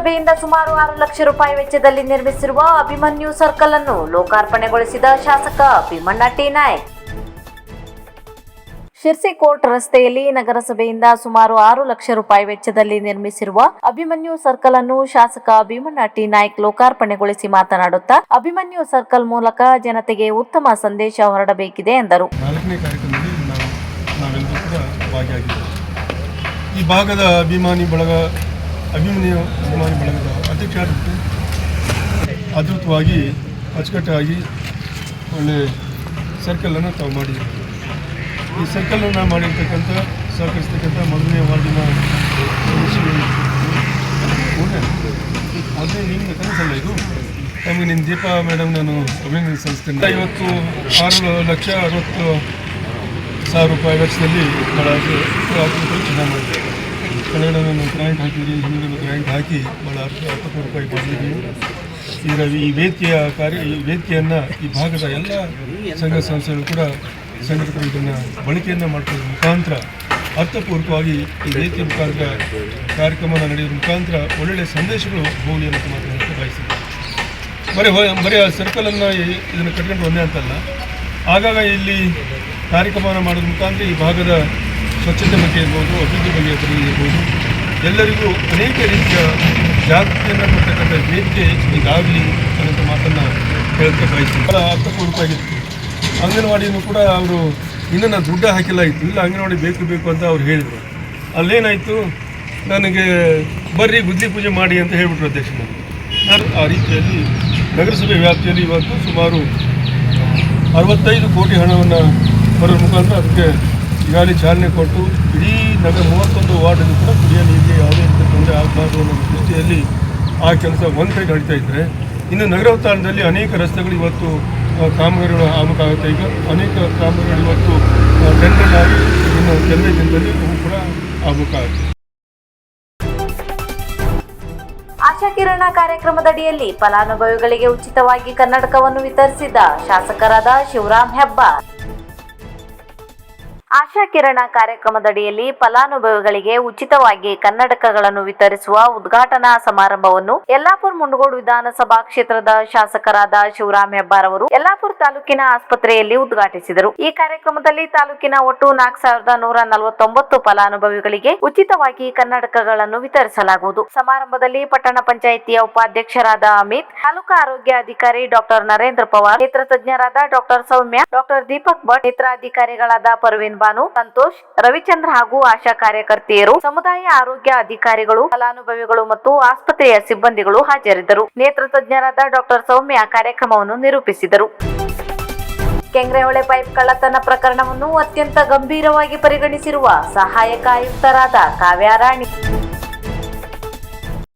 ನಗರಸಭೆಯಿಂದ ಸುಮಾರು 6 ಲಕ್ಷ ರೂಪಾಯಿ ವೆಚ್ಚದಲ್ಲಿ ನಿರ್ಮಿಸಿರುವ ಅಭಿಮನ್ಯು ಸರ್ಕಲ್ ಅನ್ನು ಲೋಕಾರ್ಪಣೆಗೊಳಿಸಿದ ಶಾಸಕ ಭೀಮಣ್ಣ ಟಿ ನಾಯ್ಕ್. ಶಿರ್ಸಿ ಕೋರ್ಟ್ ರಸ್ತೆಯಲ್ಲಿ ನಗರಸಭೆಯಿಂದ ಸುಮಾರು 6 ಲಕ್ಷ ರೂಪಾಯಿ ವೆಚ್ಚದಲ್ಲಿ ನಿರ್ಮಿಸಿರುವ ಅಭಿಮನ್ಯು ಸರ್ಕಲ್ ಅನ್ನು ಶಾಸಕ ಭೀಮಣ್ಣ ಟಿ ನಾಯ್ಕ್ ಲೋಕಾರ್ಪಣೆಗೊಳಿಸಿ ಮಾತನಾಡುತ್ತಾ, ಅಭಿಮನ್ಯು ಸರ್ಕಲ್ ಮೂಲಕ ಜನತೆಗೆ ಉತ್ತಮ ಸಂದೇಶ ಹೊರಡಬೇಕಿದೆ ಎಂದರು. ಈ ಭಾಗದ ಅಭಿಮನ್ಯು ಬಳಗದ ಅಧ್ಯಕ್ಷರಾಗಿದ್ದು ಅದ್ಭುತವಾಗಿ ಅಚ್ಚುಕಟ್ಟಾಗಿ ಒಳ್ಳೆ ಸರ್ಕಲನ್ನು ತಾವು ಮಾಡಿದ್ದೀವಿ. ಈ ಸರ್ಕಲನ್ನು ಮಾಡಿರ್ತಕ್ಕಂಥ ಸಹಕರಿಸ್ತಕ್ಕಂಥ ಮೊದಲನೇ ವಾರ್ಡಿನ ಮೊದಲನೇ ನಿಮ್ಗೆ ಕನಸಲ್ಲ ಇದು. ನಮಗೆ ನಿಮ್ಮ ದೀಪಾ ಮೇಡಮ್ ನಾನು ಅಭಿನಂದನೆ ಸಲ್ಲಿಸ್ತೇನೆ. ಇವತ್ತು 6,60,000 ರೂಪಾಯಿ ವೆಚ್ಚದಲ್ಲಿ ಭಾಳ ಚೆನ್ನಾಗಿ ಮಾಡಿದೆ. ಕೆಳಗಡೆ ನಾನು ಗ್ರ್ಯಾಂಟ್ ಹಾಕಿದ್ವಿ, ಹಿಂದಿನ ಗ್ರ್ಯಾಂಟ್ ಹಾಕಿ ಭಾಳ 60,000 ರೂಪಾಯಿ ಮಾಡಿದ್ದೀವಿ. ಈಗ ಈ ವೇದಿಕೆಯನ್ನು ಈ ಭಾಗದ ಎಲ್ಲ ಸಂಘ ಸಂಸ್ಥೆಗಳು ಕೂಡ ಸಂಘಟಕರು ಇದನ್ನು ಬಳಕೆಯನ್ನು ಮಾಡ್ಕೊಳ್ಳೋದ್ರ ಮುಖಾಂತರ ಅರ್ಥಪೂರ್ವಕವಾಗಿ ಈ ವೇದಿಕೆ ಮುಖಾಂತರ ಕಾರ್ಯಕ್ರಮ ನಡೆಯೋದ್ರ ಮುಖಾಂತರ ಒಳ್ಳೊಳ್ಳೆ ಸಂದೇಶಗಳು ಹೋಗಲಿ ಅಂತ ಮಾತನಾಡೋಕ್ಕೆ ಬಯಸಿದೆ. ಬರೀ ಆ ಸರ್ಕಲನ್ನು ಇದನ್ನು ಕಟ್ಕೊಂಡು ಒಂದೇ ಅಂತಲ್ಲ, ಆಗಾಗ ಇಲ್ಲಿ ಕಾರ್ಯಕ್ರಮವನ್ನು ಮಾಡೋದ್ರ ಮುಖಾಂತರ ಈ ಭಾಗದ ಸ್ವಚ್ಛತೆ ಬಗ್ಗೆ ಇರ್ಬೋದು, ಅಭಿವೃದ್ಧಿ ಬಗ್ಗೆ ಇರ್ಬೋದು, ಎಲ್ಲರಿಗೂ ಅನೇಕ ರೀತಿಯ ಜಾಗೃತಿಯನ್ನು ಕೊಡ್ತಕ್ಕಂಥ ವೇದಿಕೆ ಇದಾಗಲಿ ಅನ್ನೋಂಥ ಮಾತನ್ನು ಹೇಳೋಕ್ಕೆ ಬಯಸ್ತೀನಿ. ಭಾಳ ಅರ್ಥಪೂರ್ವಕವಾಗಿತ್ತು. ಅಂಗನವಾಡಿನೂ ಕೂಡ ಅವರು ಇನ್ನೂ ನಾನು ದುಡ್ಡು ಹಾಕಿಲ್ಲ ಇತ್ತು, ಇಲ್ಲ ಅಂಗನವಾಡಿ ಬೇಕು ಅಂತ ಅವ್ರು ಹೇಳಿದರು. ಅಲ್ಲೇನಾಯಿತು, ನನಗೆ ಬರ್ರಿ ಗುದ್ಲಿ ಪೂಜೆ ಮಾಡಿ ಅಂತ ಹೇಳಿಬಿಟ್ರು ಅಧ್ಯಕ್ಷರು. ನಾನು ಆ ರೀತಿಯಲ್ಲಿ ನಗರಸಭೆ ವ್ಯಾಪ್ತಿಯಲ್ಲಿ ಇವತ್ತು ಸುಮಾರು 65 ಕೋಟಿ ಹಣವನ್ನು ಬರೋ ಮುಖಾಂತರ ಅದಕ್ಕೆ ಈಗಾಗಲೇ ಚಾಲನೆ ಕೊಟ್ಟು ಇಡೀ ನಗರ 31 ವಾರ್ಡಲ್ಲೂ ಕೂಡ ಕುಡಿಯೋ ನೀರಿಗೆ ಯಾವುದೇ ರೀತಿಯ ತೊಂದರೆ ಆಗಬಾರ್ದು ಅನ್ನೋ ದೃಷ್ಟಿಯಲ್ಲಿ ಆ ಕೆಲಸ ಒಂದು ಸೈಡ್ ನಡೀತಾ ಇದ್ದರೆ, ಇನ್ನು ನಗರೋತ್ಥಾನದಲ್ಲಿ ಅನೇಕ ರಸ್ತೆಗಳು ಇವತ್ತು ಕಾಮಗಾರಿಗಳು ಆಗಬೇಕಾಗುತ್ತೆ. ಈಗ ಅನೇಕ ಕಾಮಗಾರಿಗಳು ಇವತ್ತು ಟೆಂಡರ್ ಆಗಿ ಇನ್ನು ಕೆಲವೇ ದಿನದಲ್ಲಿ ಅವು ಕೂಡ ಆಗಬೇಕಾಗುತ್ತೆ. ಆಶಾ ಕಿರಣ ಕಾರ್ಯಕ್ರಮದಡಿಯಲ್ಲಿ ಫಲಾನುಭವಿಗಳಿಗೆ ಉಚಿತವಾಗಿ ಕನ್ನಡಕವನ್ನು ವಿತರಿಸಿದ ಶಾಸಕರಾದ ಶಿವರಾಮ್ ಹೆಬ್ಬಾರ್. ಆಶಾ ಕಿರಣ ಕಾರ್ಯಕ್ರಮದಡಿಯಲ್ಲಿ ಫಲಾನುಭವಿಗಳಿಗೆ ಉಚಿತವಾಗಿ ಕನ್ನಡಕಗಳನ್ನು ವಿತರಿಸುವ ಉದ್ಘಾಟನಾ ಸಮಾರಂಭವನ್ನು ಯಲ್ಲಾಪುರ ಮುಂಡಗೋಡು ವಿಧಾನಸಭಾ ಕ್ಷೇತ್ರದ ಶಾಸಕರಾದ ಶಿವರಾಮ್ ಹೆಬ್ಬಾರ್ ಅವರು ಯಲ್ಲಾಪುರ ತಾಲೂಕಿನ ಆಸ್ಪತ್ರೆಯಲ್ಲಿ ಉದ್ಘಾಟಿಸಿದರು. ಈ ಕಾರ್ಯಕ್ರಮದಲ್ಲಿ ತಾಲೂಕಿನ ಒಟ್ಟು 4,149 ಫಲಾನುಭವಿಗಳಿಗೆ ಉಚಿತವಾಗಿ ಕನ್ನಡಕಗಳನ್ನು ವಿತರಿಸಲಾಗುವುದು. ಸಮಾರಂಭದಲ್ಲಿ ಪಟ್ಟಣ ಪಂಚಾಯಿತಿಯ ಉಪಾಧ್ಯಕ್ಷರಾದ ಅಮಿತ್, ತಾಲೂಕಾ ಆರೋಗ್ಯ ಅಧಿಕಾರಿ ಡಾಕ್ಟರ್ ನರೇಂದ್ರ ಪವಾರ್, ನೇತ್ರ ತಜ್ಞರಾದ ಡಾಕ್ಟರ್ ಸೌಮ್ಯ, ಡಾಕ್ಟರ್ ದೀಪಕ್ ಭಟ್, ನೇತ್ರಾಧಿಕಾರಿಗಳಾದ ಪರ್ವೀನ್ ಬಾನು, ಸಂತೋಷ್, ರವಿಚಂದ್ರ ಹಾಗೂ ಆಶಾ ಕಾರ್ಯಕರ್ತೆಯರು, ಸಮುದಾಯ ಆರೋಗ್ಯ ಅಧಿಕಾರಿಗಳು, ಫಲಾನುಭವಿಗಳು ಮತ್ತು ಆಸ್ಪತ್ರೆಯ ಸಿಬ್ಬಂದಿಗಳು ಹಾಜರಿದ್ದರು. ನೇತ್ರ ತಜ್ಞರಾದ ಡಾಕ್ಟರ್ ಸೌಮ್ಯ ಕಾರ್ಯಕ್ರಮವನ್ನು ನಿರೂಪಿಸಿದರು. ಕೆಂಗ್ರೆಹೊಳೆ ಪೈಪ್ ಕಳ್ಳತನ ಪ್ರಕರಣವನ್ನು ಅತ್ಯಂತ ಗಂಭೀರವಾಗಿ ಪರಿಗಣಿಸಿರುವ ಸಹಾಯಕ ಆಯುಕ್ತರಾದ ಕಾವ್ಯಾರಾಣಿ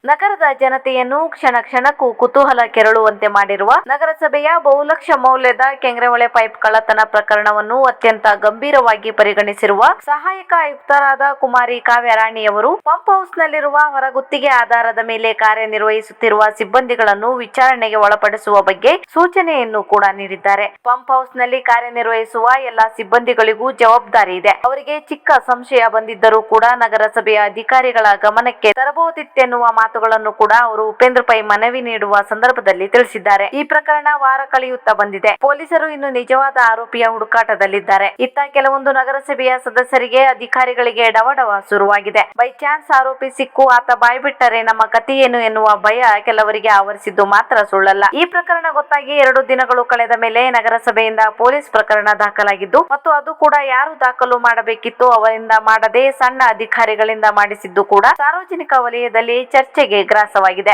ನಗರದ ಜನತೆಯನ್ನು ಕ್ಷಣ ಕ್ಷಣಕ್ಕೂ ಕುತೂಹಲ ಕೆರಳುವಂತೆ ಮಾಡಿರುವ ನಗರಸಭೆಯ ಬಹುಲಕ್ಷ ಮೌಲ್ಯದ ಕೆಂಗ್ರೆಹೊಳೆ ಪೈಪ್ ಕಳ್ಳತನ ಪ್ರಕರಣವನ್ನು ಅತ್ಯಂತ ಗಂಭೀರವಾಗಿ ಪರಿಗಣಿಸಿರುವ ಸಹಾಯಕ ಆಯುಕ್ತರಾದ ಕುಮಾರಿ ಕಾವ್ಯಾರಾಣಿಯವರು ಪಂಪ್ ಹೌಸ್ನಲ್ಲಿರುವ ಹೊರಗುತ್ತಿಗೆ ಆಧಾರದ ಮೇಲೆ ಕಾರ್ಯನಿರ್ವಹಿಸುತ್ತಿರುವ ಸಿಬ್ಬಂದಿಗಳನ್ನು ವಿಚಾರಣೆಗೆ ಒಳಪಡಿಸುವ ಬಗ್ಗೆ ಸೂಚನೆಯನ್ನು ಕೂಡ ನೀಡಿದ್ದಾರೆ. ಪಂಪ್ ಹೌಸ್ನಲ್ಲಿ ಕಾರ್ಯನಿರ್ವಹಿಸುವ ಎಲ್ಲಾ ಸಿಬ್ಬಂದಿಗಳಿಗೂ ಜವಾಬ್ದಾರಿ ಇದೆ. ಅವರಿಗೆ ಚಿಕ್ಕ ಸಂಶಯ ಬಂದಿದ್ದರೂ ಕೂಡ ನಗರಸಭೆಯ ಅಧಿಕಾರಿಗಳ ಗಮನಕ್ಕೆ ತರಬಹುದಿತ್ತೆನ್ನುವ ಮಾತುಗಳನ್ನು ಕೂಡ ಅವರು ಉಪೇಂದ್ರ ಪೈ ಮನವಿ ನೀಡುವ ಸಂದರ್ಭದಲ್ಲಿ ತಿಳಿಸಿದ್ದಾರೆ. ಈ ಪ್ರಕರಣ ವಾರ ಕಳೆಯುತ್ತಾ ಬಂದಿದೆ. ಪೊಲೀಸರು ಇನ್ನು ನಿಜವಾದ ಆರೋಪಿಯ ಹುಡುಕಾಟದಲ್ಲಿದ್ದಾರೆ. ಇತ್ತ ಕೆಲವೊಂದು ನಗರಸಭೆಯ ಸದಸ್ಯರಿಗೆ ಅಧಿಕಾರಿಗಳಿಗೆ ಡವಡವ ಶುರುವಾಗಿದೆ. ಬೈ ಚಾನ್ಸ್ ಆರೋಪಿ ಸಿಕ್ಕು ಆತ ಬಾಯ್ಬಿಟ್ಟರೆ ನಮ್ಮ ಕಥೆಯೇನು ಎನ್ನುವ ಭಯ ಕೆಲವರಿಗೆ ಆವರಿಸಿದ್ದು ಮಾತ್ರ ಸುಳ್ಳಲ್ಲ. ಈ ಪ್ರಕರಣ ಗೊತ್ತಾಗಿ 2 ದಿನಗಳು ಕಳೆದ ಮೇಲೆ ನಗರಸಭೆಯಿಂದ ಪೊಲೀಸ್ ಪ್ರಕರಣ ದಾಖಲಾಗಿದ್ದು ಮತ್ತು ಅದು ಕೂಡ ಯಾರು ದಾಖಲು ಮಾಡಬೇಕಿತ್ತು ಅವರಿಂದ ಮಾಡದೆ ಸಣ್ಣ ಅಧಿಕಾರಿಗಳಿಂದ ಮಾಡಿಸಿದ್ದು ಕೂಡ ಸಾರ್ವಜನಿಕ ವಲಯದಲ್ಲಿ ಚರ್ಚೆಗೆ ಗ್ರಾಸವಾಗಿದೆ.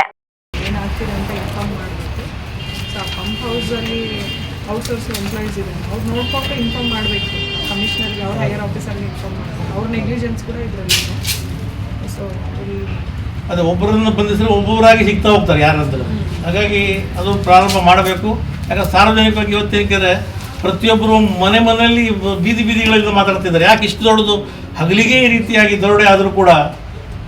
ಏನಾಗ್ತಿದೆ ಅಂತ ಇನ್ಫಾರ್ಮ್ ಮಾಡಬೇಕು. ಸೊ ಆ ಪಂಪ್ ಹೌಸಲ್ಲಿ ಔಟ್ಸೋರ್ಸ್ ಎಂಪ್ಲಾಯೀಸ್ ಇದೆ, ಅವ್ರು ನೋಡ್ಕೊಂಡು ಇನ್ಫಾರ್ಮ್ ಮಾಡಬೇಕು. ಕಮಿಷನರ್ಗೆ, ಅವ್ರ ಹೈಯರ್ ಆಫೀಸರ್ಗೆ ಇನ್ಫಾರ್ಮ್ ಮಾಡಬೇಕು. ಅವ್ರ ನೆಗ್ಲಿಜೆನ್ಸ್ ಕೂಡ ಇದರಲ್ಲಿ. ಸೊ ಅದು ಒಬ್ಬರನ್ನು ಬಂಧಿಸಿದ್ರೆ ಒಬ್ಬೊಬ್ಬರಾಗಿ ಸಿಗ್ತಾ ಹೋಗ್ತಾರೆ ಯಾರಂತ. ಹಾಗಾಗಿ ಅದು ಪ್ರಾರಂಭ ಮಾಡಬೇಕು. ಯಾಕಂದ್ರೆ ಸಾರ್ವಜನಿಕವಾಗಿ ಇವತ್ತೇನಿದೆ, ಪ್ರತಿಯೊಬ್ಬರು ಮನೆಯಲ್ಲಿ ಬೀದಿಗಳಲ್ಲಿ ಮಾತಾಡ್ತಿದ್ದಾರೆ. ಯಾಕೆ ಇಷ್ಟು ದೊಡ್ಡದು ಹಗಲಿಗೆ ಈ ರೀತಿಯಾಗಿ ದರೋಡೆ ಆದರೂ ಕೂಡ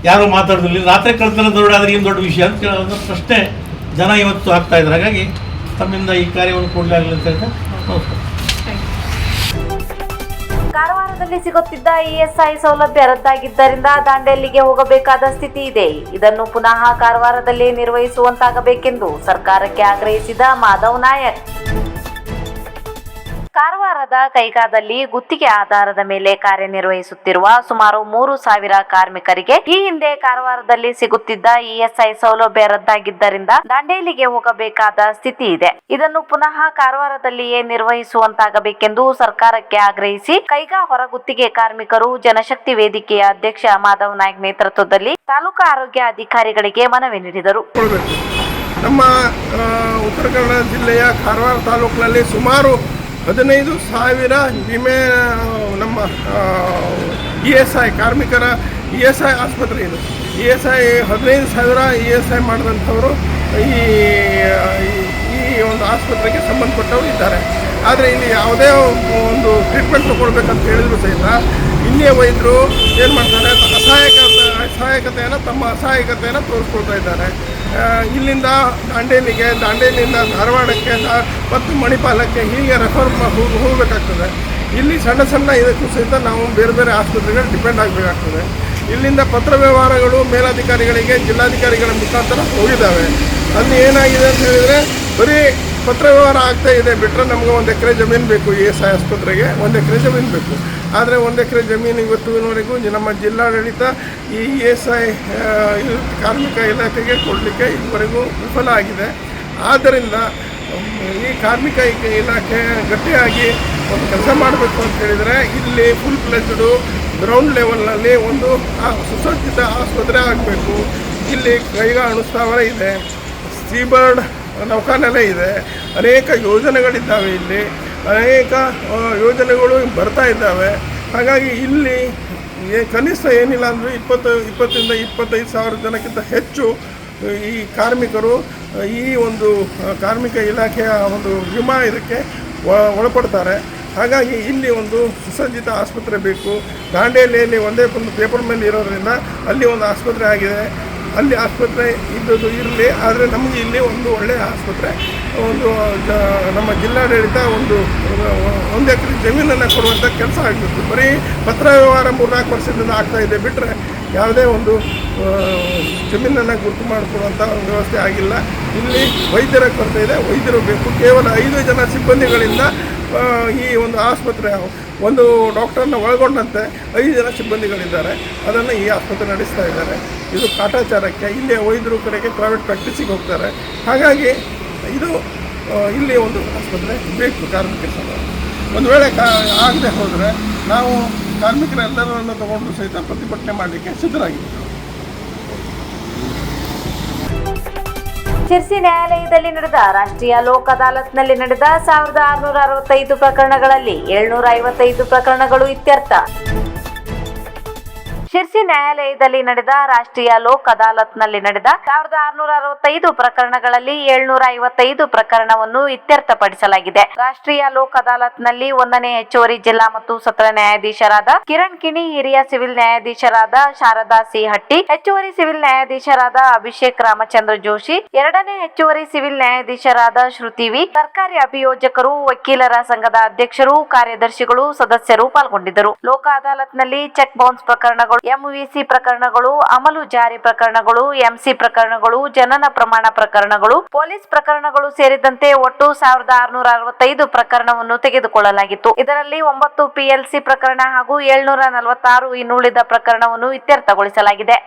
ಯಾರು ಮಾತಾಡೋದಿಲ್ಲ. ರಾತ್ರಿ ಕಳ್ತನ ದರೋಡೆ ಆದರೆ ಏನು ದೊಡ್ಡ ವಿಷಯ ಅಂತ ಕೇಳೋ ಪ್ರಶ್ನೆ ಜನ ಇವತ್ತು ಆಗ್ತಾ ಇದ್ದಾರೆ. ಹಾಗಾಗಿ ತಮ್ಮಿಂದ ಈ ಕಾರ್ಯವನ್ನು ಕೊಡಲಾಗಲಿ ಅಂತ ಹೇಳ್ತಾ ನಮಸ್ಕಾರ. ಕಾರವಾರ ಕಾರವಾರದಲ್ಲಿ ಸಿಗುತ್ತಿದ್ದ ಇಎಸ್ಐ ಸೌಲಭ್ಯ ರದ್ದಾಗಿದ್ದರಿಂದ ದಾಂಡೇಲಿಗೆ ಹೋಗಬೇಕಾದ ಸ್ಥಿತಿ ಇದೆ. ಇದನ್ನು ಪುನಃ ಕಾರವಾರದಲ್ಲಿ ನಿರ್ವಹಿಸುವಂತಾಗಬೇಕೆಂದು ಸರ್ಕಾರಕ್ಕೆ ಆಗ್ರಹಿಸಿದ ಮಾಧವ್ ನಾಯಕ್. ಕಾರವಾರದ ಕೈಗಾದಲ್ಲಿ ಗುತ್ತಿಗೆ ಆಧಾರದ ಮೇಲೆ ಕಾರ್ಯನಿರ್ವಹಿಸುತ್ತಿರುವ ಸುಮಾರು 3,000 ಕಾರ್ಮಿಕರಿಗೆ ಈ ಹಿಂದೆ ಕಾರವಾರದಲ್ಲಿ ಸಿಗುತ್ತಿದ್ದ ಇಎಸ್ಐ ಸೌಲಭ್ಯ ರದ್ದಾಗಿದ್ದರಿಂದ ದಾಂಡೇಲಿಗೆ ಹೋಗಬೇಕಾದ ಸ್ಥಿತಿ ಇದೆ. ಇದನ್ನು ಪುನಃ ಕಾರವಾರದಲ್ಲಿಯೇ ನಿರ್ವಹಿಸುವಂತಾಗಬೇಕೆಂದು ಸರ್ಕಾರಕ್ಕೆ ಆಗ್ರಹಿಸಿ ಕೈಗಾ ಹೊರಗುತ್ತಿಗೆ ಕಾರ್ಮಿಕರು ಜನಶಕ್ತಿ ವೇದಿಕೆಯ ಅಧ್ಯಕ್ಷ ಮಾಧವ್ ನಾಯ್ಕ್ ನೇತೃತ್ವದಲ್ಲಿ ತಾಲೂಕಾ ಆರೋಗ್ಯ ಅಧಿಕಾರಿಗಳಿಗೆ ಮನವಿ ನೀಡಿದರು. ನಮ್ಮ ಉತ್ತರ ಕನ್ನಡ ಜಿಲ್ಲೆಯ ಕಾರವಾರ ತಾಲೂಕಿನಲ್ಲಿ ಸುಮಾರು 15,000 ವಿಮೆ ನಮ್ಮ ESI ಕಾರ್ಮಿಕರ ESI ಆಸ್ಪತ್ರೆ ಇದು. ESI 15,000 ESI ಮಾಡಿದಂಥವರು ಈ ಒಂದು ಆಸ್ಪತ್ರೆಗೆ ಸಂಬಂಧಪಟ್ಟವರು ಇದ್ದಾರೆ. ಆದರೆ ಇಲ್ಲಿ ಯಾವುದೇ ಒಂದು ಟ್ರೀಟ್ಮೆಂಟ್ ತೊಗೊಳ್ಬೇಕಂತ ಹೇಳಿದ್ರು ಸಹಿತ ಇಲ್ಲಿಯ ವೈದ್ಯರು ಏನು ಮಾಡ್ತಾರೆ, ತಮ್ಮ ಅಸಹಾಯಕತೆಯನ್ನು ತೋರಿಸ್ಕೊಳ್ತಾ ಇದ್ದಾರೆ. ಇಲ್ಲಿಂದ ದಾಂಡೇಲಿಯಿಂದ ಧಾರವಾಡಕ್ಕೆ ಮತ್ತು ಮಣಿಪಾಲಕ್ಕೆ ಹೀಗೆ ರೆಫರ್ ಹೋಗಬೇಕಾಗ್ತದೆ. ಇಲ್ಲಿ ಸಣ್ಣ ಇದಕ್ಕೂ ಸಹಿತ ನಾವು ಬೇರೆ ಬೇರೆ ಆಸ್ಪತ್ರೆಗಳು ಡಿಪೆಂಡ್ ಆಗಬೇಕಾಗ್ತದೆ. ಇಲ್ಲಿಂದ ಪತ್ರ ವ್ಯವಹಾರಗಳು ಮೇಲಾಧಿಕಾರಿಗಳಿಗೆ ಜಿಲ್ಲಾಧಿಕಾರಿಗಳ ಮುಖಾಂತರ ಹೋಗಿದ್ದಾವೆ. ಅಲ್ಲಿ ಏನಾಗಿದೆ ಅಂತ ಹೇಳಿದರೆ ಬರೀ ಪತ್ರ ವ್ಯವಹಾರ ಆಗ್ತಾ ಇದೆ ಬಿಟ್ಟರೆ ನಮಗೆ 1 ಎಕರೆ ಜಮೀನು ಬೇಕು. ESI ಆಸ್ಪತ್ರೆಗೆ 1 ಎಕರೆ ಜಮೀನು ಬೇಕು. ಆದರೆ 1 ಎಕರೆ ಜಮೀನು ಇವತ್ತಿನವರೆಗೂ ನಮ್ಮ ಜಿಲ್ಲಾಡಳಿತ ಈ ESI ಕಾರ್ಮಿಕ ಇಲಾಖೆಗೆ ಕೊಡಲಿಕ್ಕೆ ಇದುವರೆಗೂ ವಿಫಲ ಆಗಿದೆ. ಆದ್ದರಿಂದ ಈ ಕಾರ್ಮಿಕ ಇಲಾಖೆ ಗಟ್ಟಿಯಾಗಿ ಒಂದು ಕೆಲಸ ಮಾಡಬೇಕು ಅಂತ ಹೇಳಿದರೆ ಇಲ್ಲಿ ಫುಲ್ ಫ್ಲೆಜ್ಡು ಗ್ರೌಂಡ್ ಲೆವೆಲ್ನಲ್ಲಿ ಒಂದು ಸುಸಜ್ಜಿತ ಆಸ್ಪತ್ರೆ ಆಗಬೇಕು. ಇಲ್ಲಿ ಕೈಗಾ ಅಣುಸ್ಥಾವರ ಇದೆ, ಸೀಬರ್ಡ್ ನೌಕಾನೆಲೆ ಇದೆ, ಅನೇಕ ಯೋಜನೆಗಳಿದ್ದಾವೆ. ಇಲ್ಲಿ ಅನೇಕ ಯೋಜನೆಗಳು ಬರ್ತಾ ಇದ್ದಾವೆ. ಹಾಗಾಗಿ ಇಲ್ಲಿ ಕನಿಷ್ಠ ಏನಿಲ್ಲ ಅಂದರೆ 20ರಿಂದ 25,000 ಜನಕ್ಕಿಂತ ಹೆಚ್ಚು ಈ ಕಾರ್ಮಿಕರು ಈ ಒಂದು ಕಾರ್ಮಿಕ ಇಲಾಖೆಯ ಒಂದು ವಿಮಾ ಇದಕ್ಕೆ ಒಳಪಡ್ತಾರೆ. ಹಾಗಾಗಿ ಇಲ್ಲಿ ಒಂದು ಸುಸಜ್ಜಿತ ಆಸ್ಪತ್ರೆ ಬೇಕು. ದಾಂಡೇಲಿಯಲ್ಲಿ ಒಂದೇ ಒಂದು ಪೇಪರ್ ಮೇಲೆ ಇರೋದ್ರಿಂದ ಅಲ್ಲಿ ಒಂದು ಆಸ್ಪತ್ರೆ ಆಗಿದೆ. ಅಲ್ಲಿ ಆಸ್ಪತ್ರೆ ಇದ್ದದ್ದು ಇರಲಿ, ಆದರೆ ನಮಗೆ ಇಲ್ಲಿ ಒಂದು ಒಳ್ಳೆಯ ಆಸ್ಪತ್ರೆ ನಮ್ಮ ಜಿಲ್ಲಾಡಳಿತ ಒಂದು 1 ಎಕರೆ ಜಮೀನನ್ನು ಕೊಡುವಂಥ ಕೆಲಸ ಆಗಬೇಕು. ಬರೀ ಪತ್ರ ವ್ಯವಹಾರ 3-4 ವರ್ಷದಿಂದ ಆಗ್ತಾಯಿದೆ ಬಿಟ್ಟರೆ ಯಾವುದೇ ಒಂದು ಜಮೀನನ್ನು ಗುರುತು ಮಾಡಿಕೊಡುವಂಥ ಒಂದು ವ್ಯವಸ್ಥೆ ಆಗಿಲ್ಲ. ಇಲ್ಲಿ ವೈದ್ಯರ ಕೊರತೆ ಇದೆ, ವೈದ್ಯರು ಬೇಕು. ಕೇವಲ 5 ಜನ ಸಿಬ್ಬಂದಿಗಳಿಂದ ಈ ಒಂದು ಆಸ್ಪತ್ರೆ ಒಂದು ಡಾಕ್ಟರ್ನ ಒಳಗೊಂಡಂತೆ 5 ಜನ ಸಿಬ್ಬಂದಿಗಳಿದ್ದಾರೆ. ಅದನ್ನು ಈ ಆಸ್ಪತ್ರೆ ನಡೆಸ್ತಾ ಇದ್ದಾರೆ. ಇದು ಕಾಟಾಚಾರಕ್ಕೆ ಇಲ್ಲಿಯ ವೈದ್ಯರು ಕಡೆಗೆ ಪ್ರೈವೇಟ್ ಪ್ರಾಕ್ಟೀಸಿಗೆ ಹೋಗ್ತಾರೆ. ಹಾಗಾಗಿ ಇದು ಇಲ್ಲಿ ಒಂದು ಆಸ್ಪತ್ರೆ ಬೇಕು ಕಾರ್ಮಿಕರ ಸಲುವಾಗಿ. ಒಂದು ವೇಳೆ ಆಗದೆ ಹೋದರೆ ನಾವು ಕಾರ್ಮಿಕರೆಲ್ಲರನ್ನು ತಗೊಂಡು ಸಹಿತ ಪ್ರತಿಭಟನೆ ಮಾಡಲಿಕ್ಕೆ ಸಿದ್ಧರಾಗಿದ್ದೇವೆ. ಶಿರ್ಸಿ ನ್ಯಾಯಾಲಯದಲ್ಲಿ ನಡೆದ ರಾಷ್ಟ್ರೀಯ ಲೋಕ್ ಅದಾಲತ್ನಲ್ಲಿ ನಡೆದ 1665 ಪ್ರಕರಣಗಳಲ್ಲಿ 755 ಪ್ರಕರಣಗಳು ಇತ್ಯರ್ಥ. ಶಿರ್ಸಿ ನ್ಯಾಯಾಲಯದಲ್ಲಿ ನಡೆದ ರಾಷ್ಟ್ರೀಯ ಲೋಕ್ ಅದಾಲತ್ನಲ್ಲಿ ನಡೆದ 1665 ಪ್ರಕರಣಗಳಲ್ಲಿ 755 ಪ್ರಕರಣವನ್ನು ಇತ್ಯರ್ಥಪಡಿಸಲಾಗಿದೆ. ರಾಷ್ಟ್ರೀಯ ಲೋಕ್ ಅದಾಲತ್ನಲ್ಲಿ 1ನೇ ಹೆಚ್ಚುವರಿ ಜಿಲ್ಲಾ ಮತ್ತು ಸತ್ರ ನ್ಯಾಯಾಧೀಶರಾದ ಕಿರಣ್ ಕಿಣಿ, ಹಿರಿಯ ಸಿವಿಲ್ ನ್ಯಾಯಾಧೀಶರಾದ ಶಾರದಾ ಸಿ ಹಟ್ಟಿ, ಹೆಚ್ಚುವರಿ ಸಿವಿಲ್ ನ್ಯಾಯಾಧೀಶರಾದ ಅಭಿಷೇಕ್ ರಾಮಚಂದ್ರ ಜೋಶಿ, 2ನೇ ಹೆಚ್ಚುವರಿ ಸಿವಿಲ್ ನ್ಯಾಯಾಧೀಶರಾದ ಶ್ರುತಿ ವಿ, ಸರ್ಕಾರಿ ಅಭಿಯೋಜಕರು, ವಕೀಲರ ಸಂಘದ ಅಧ್ಯಕ್ಷರು, ಕಾರ್ಯದರ್ಶಿಗಳು, ಸದಸ್ಯರು ಪಾಲ್ಗೊಂಡಿದ್ದರು. ಲೋಕ ಅದಾಲತ್ನಲ್ಲಿ ಚೆಕ್ ಬೌನ್ಸ್ ಪ್ರಕರಣಗಳು, MVC ಪ್ರಕರಣಗಳು, ಅಮಲು ಜಾರಿ ಪ್ರಕರಣಗಳು, MC ಪ್ರಕರಣಗಳು, ಜನನ ಪ್ರಮಾಣ ಪ್ರಕರಣಗಳು, ಪೊಲೀಸ್ ಪ್ರಕರಣಗಳು ಸೇರಿದಂತೆ ಒಟ್ಟು 1665 ಪ್ರಕರಣವನ್ನು ತೆಗೆದುಕೊಳ್ಳಲಾಗಿತ್ತು. ಇದರಲ್ಲಿ 9 PLC ಪ್ರಕರಣ ಹಾಗೂ 746 ಇನ್ನುಳಿದ ಪ್ರಕರಣವನ್ನು ಇತ್ಯರ್ಥಗೊಳಿಸಲಾಗಿದೆ.